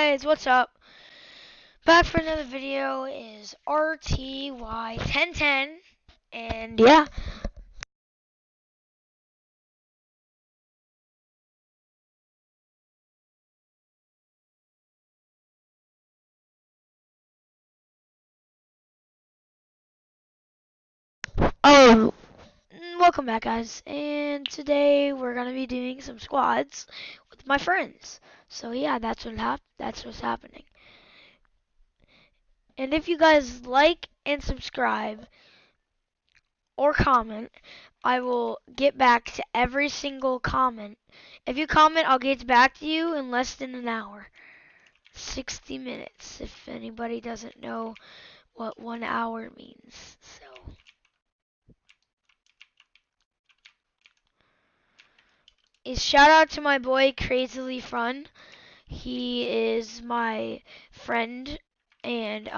guys, what's up? Back for another video is RTY1010, and yeah. Welcome back, guys, and today we're gonna be doing some squads with my friends. So yeah, that's what's happening. And if you guys like and subscribe or comment, I will get back to every single comment. If you comment, I'll get back to you in less than an hour. 60 minutes, if anybody doesn't know what 1 hour means. So, a shout out to my boy Crazily Fun. He is my friend, and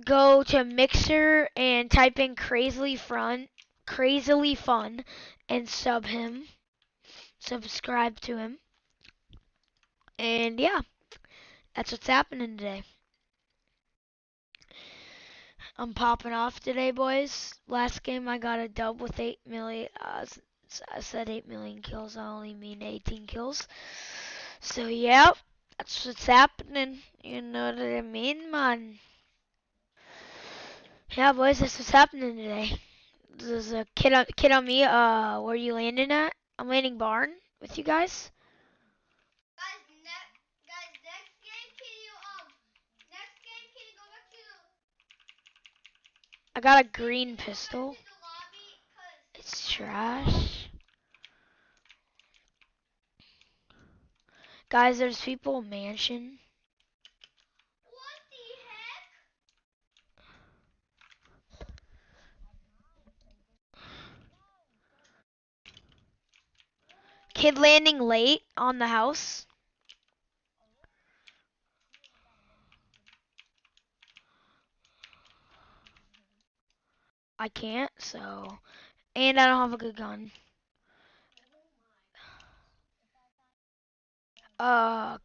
go to Mixer and type in Crazily Fun, and subscribe to him, and yeah, that's what's happening today. I'm popping off today, boys. Last game I got a dub with 8 million. I said 8 million kills. I only mean 18 kills. So yeah, that's what's happening. You know what I mean, man? Yeah, boys, that's what's happening today. There's a kid on me. Where are you landing at? I'm landing barn with you guys. I got a green pistol. It's trash. Guys, there's people in mansion. Kid landing late on the house. I can't, so. And I don't have a good gun.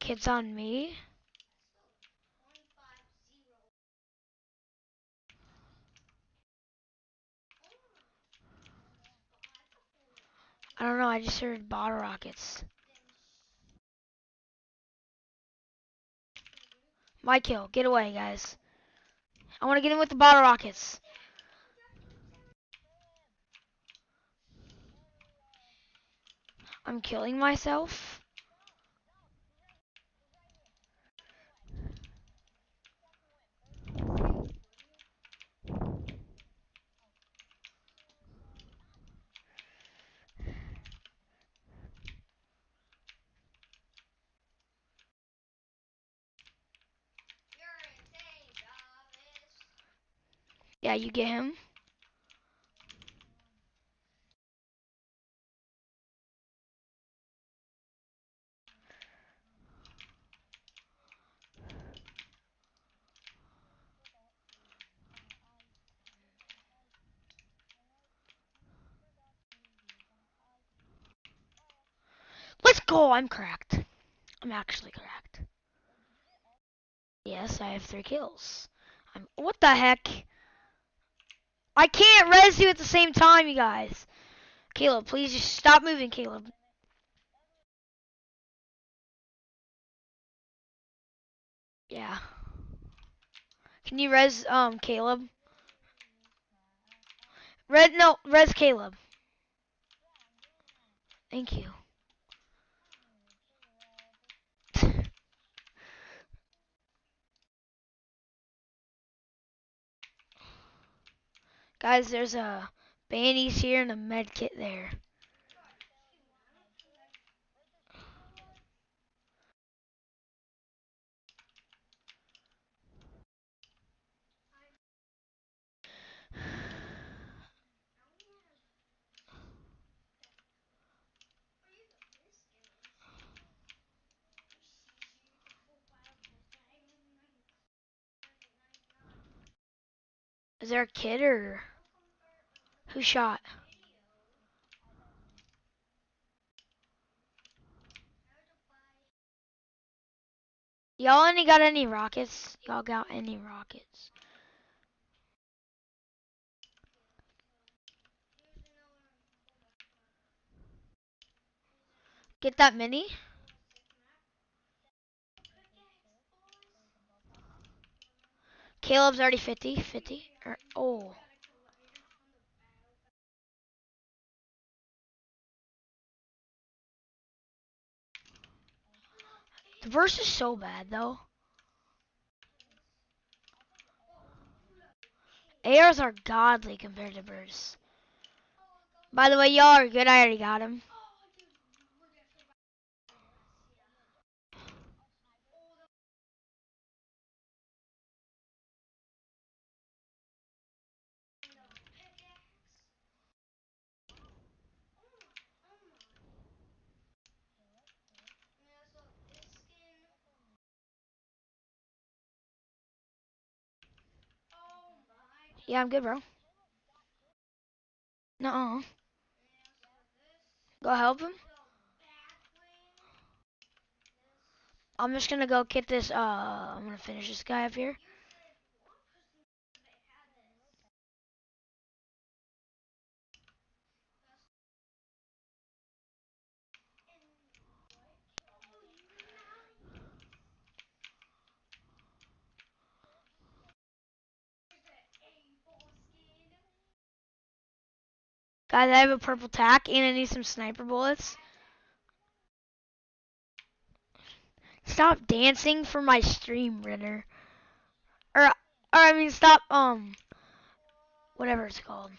Kids on me. I don't know, I just heard bottle rockets. My kill. Get away, guys. I want to get in with the bottle rockets. I'm killing myself. Yeah, you get him. Let's go. I'm cracked. I'm actually cracked. Yes, I have 3 kills. What the heck? I can't res you at the same time, you guys. Caleb, please just stop moving, Caleb. Yeah. Can you res Caleb? Res Caleb. Thank you. Guys, there's a bandies here and a med kit there. Is there a kid or who shot? Y'all any got any rockets? Y'all got any rockets? Get that mini? Caleb's already 50. 50. Oh. The verse is so bad, though. ARs are godly compared to bursts. By the way, y'all are good. I already got him. Yeah, I'm good, bro. Nuh-uh. Go help him. I'm just gonna go get this, I'm gonna finish this guy up here. Guys, I have a purple tack and I need some sniper bullets. Stop dancing for my stream, Renner. Or I mean, stop, whatever it's called.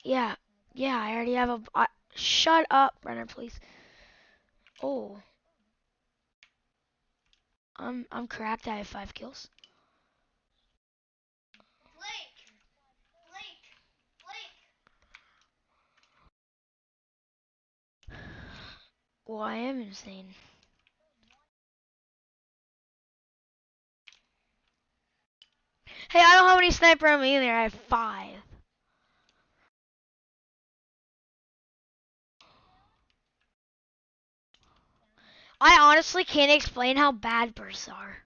Yeah, yeah, I already have shut up, Renner, please. Oh, I'm cracked. I have 5 kills. Well, I am insane. Hey, I don't have any sniper ammo either. I have 5. I honestly can't explain how bad bursts are.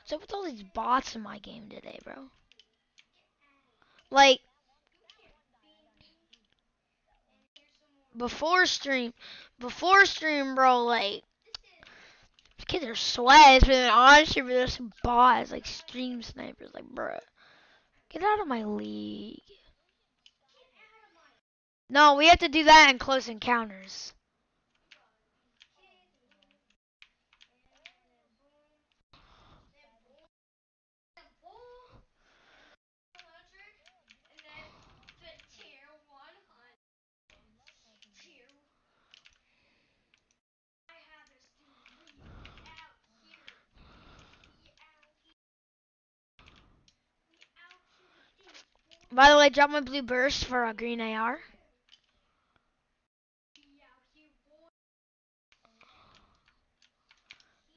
What's up with all these bots in my game today, bro? Like, before stream, bro, like, kids are sweats, but then on stream, there's some bots, like, stream snipers, like, bruh. Get out of my league. No, we have to do that in close encounters. By the way, drop my blue burst for a green AR.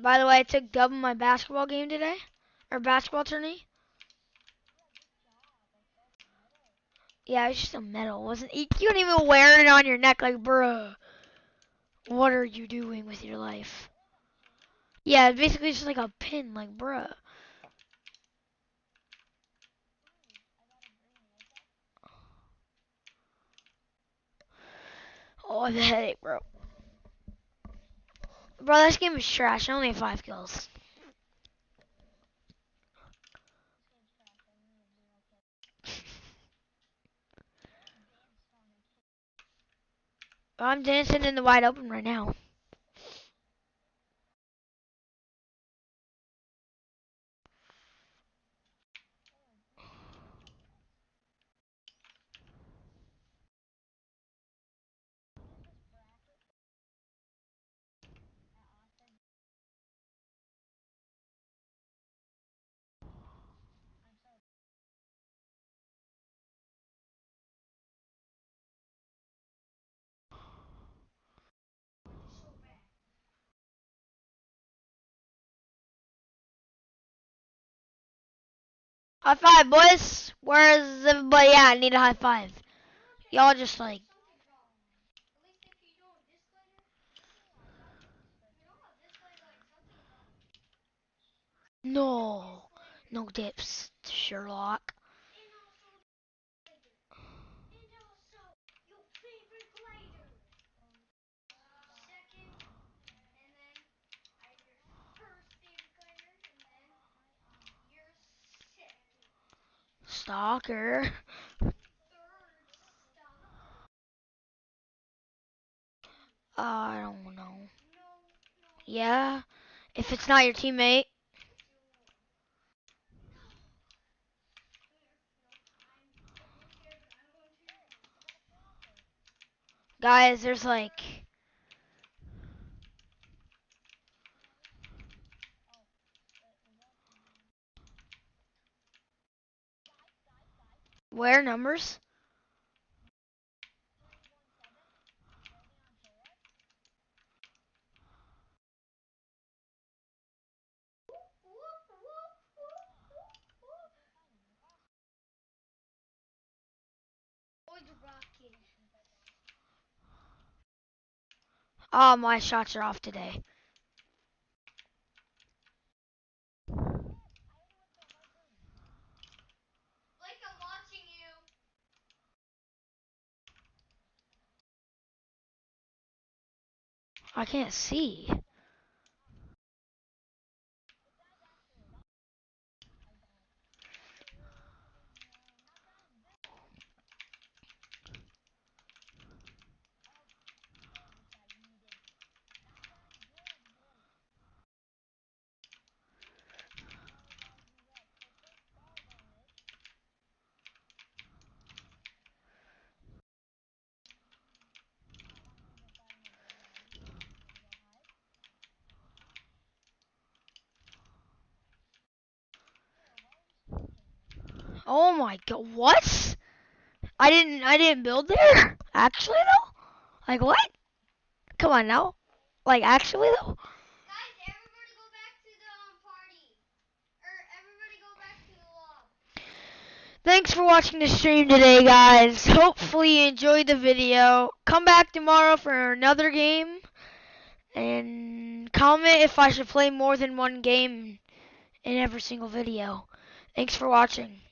By the way, I took dub in my basketball game today, or basketball tourney. Yeah, it's just a medal. Wasn't you don't even wear it on your neck, like, bruh. What are you doing with your life? Yeah, it's basically just like a pin, like, bruh. Oh, I have a headache, bro. Bro, this game is trash. I only have 5 kills. I'm dancing in the wide open right now. High five, boys. Where's everybody at? I need a high five. Y'all just like, no. No dips, Sherlock. Stalker. I don't know. Yeah, if it's not your teammate. Guys, there's like, where numbers? Oh, my shots are off today. I can't see. Oh my god, what? I didn't build there? Actually though? Like what? Come on now. Like actually though? Thanks for watching the stream today, guys. Hopefully you enjoyed the video. Come back tomorrow for another game. And comment if I should play more than one game in every single video. Thanks for watching.